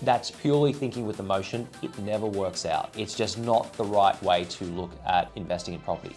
That's purely thinking with emotion. It never works out. It's just not the right way to look at investing in property.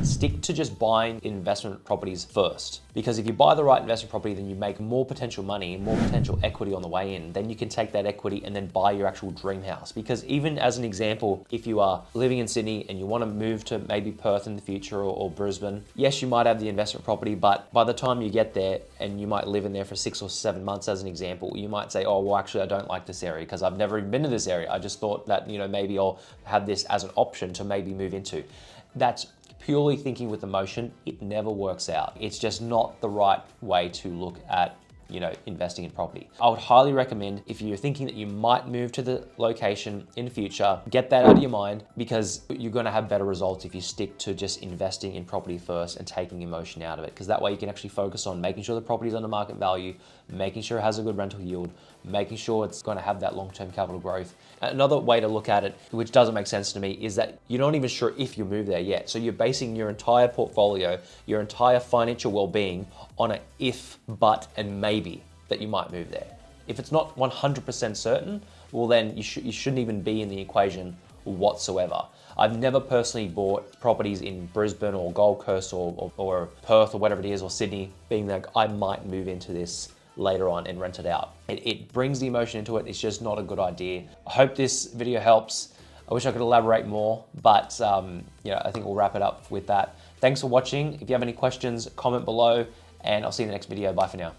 Stick to just buying investment properties first. Because if you buy the right investment property, then you make more potential money, more potential equity on the way in. Then you can take that equity and then buy your actual dream house. Because even as an example, if you are living in Sydney and you want to move to maybe Perth in the future or Brisbane, yes, you might have the investment property, but by the time you get there and you might live in there for 6 or 7 months as an example, you might say, oh, well, actually, I don't like this area because I've never even been to this area. I just thought that, maybe I'll have this as an option to maybe move into. That's purely thinking with emotion. It never works out. It's just not the right way to look at investing in property. I would highly recommend, if you're thinking that you might move to the location in the future, get that out of your mind, because you're going to have better results if you stick to just investing in property first and taking emotion out of it, because that way you can actually focus on making sure the property is under market value, making sure it has a good rental yield, making sure it's going to have that long-term capital growth. Another way to look at it, which doesn't make sense to me, is that you're not even sure if you move there yet. So you're basing your entire portfolio, your entire financial well-being on a if, but, and maybe that you might move there. If it's not 100% certain, well then you shouldn't even be in the equation whatsoever. I've never personally bought properties in Brisbane or Gold Coast or Perth or whatever it is, or Sydney, being like, I might move into this later on and rent it out. It brings the emotion into it. It's just not a good idea. I hope this video helps. I wish I could elaborate more, but I think we'll wrap it up with that. Thanks for watching. If you have any questions, comment below, and I'll see you in the next video. Bye for now.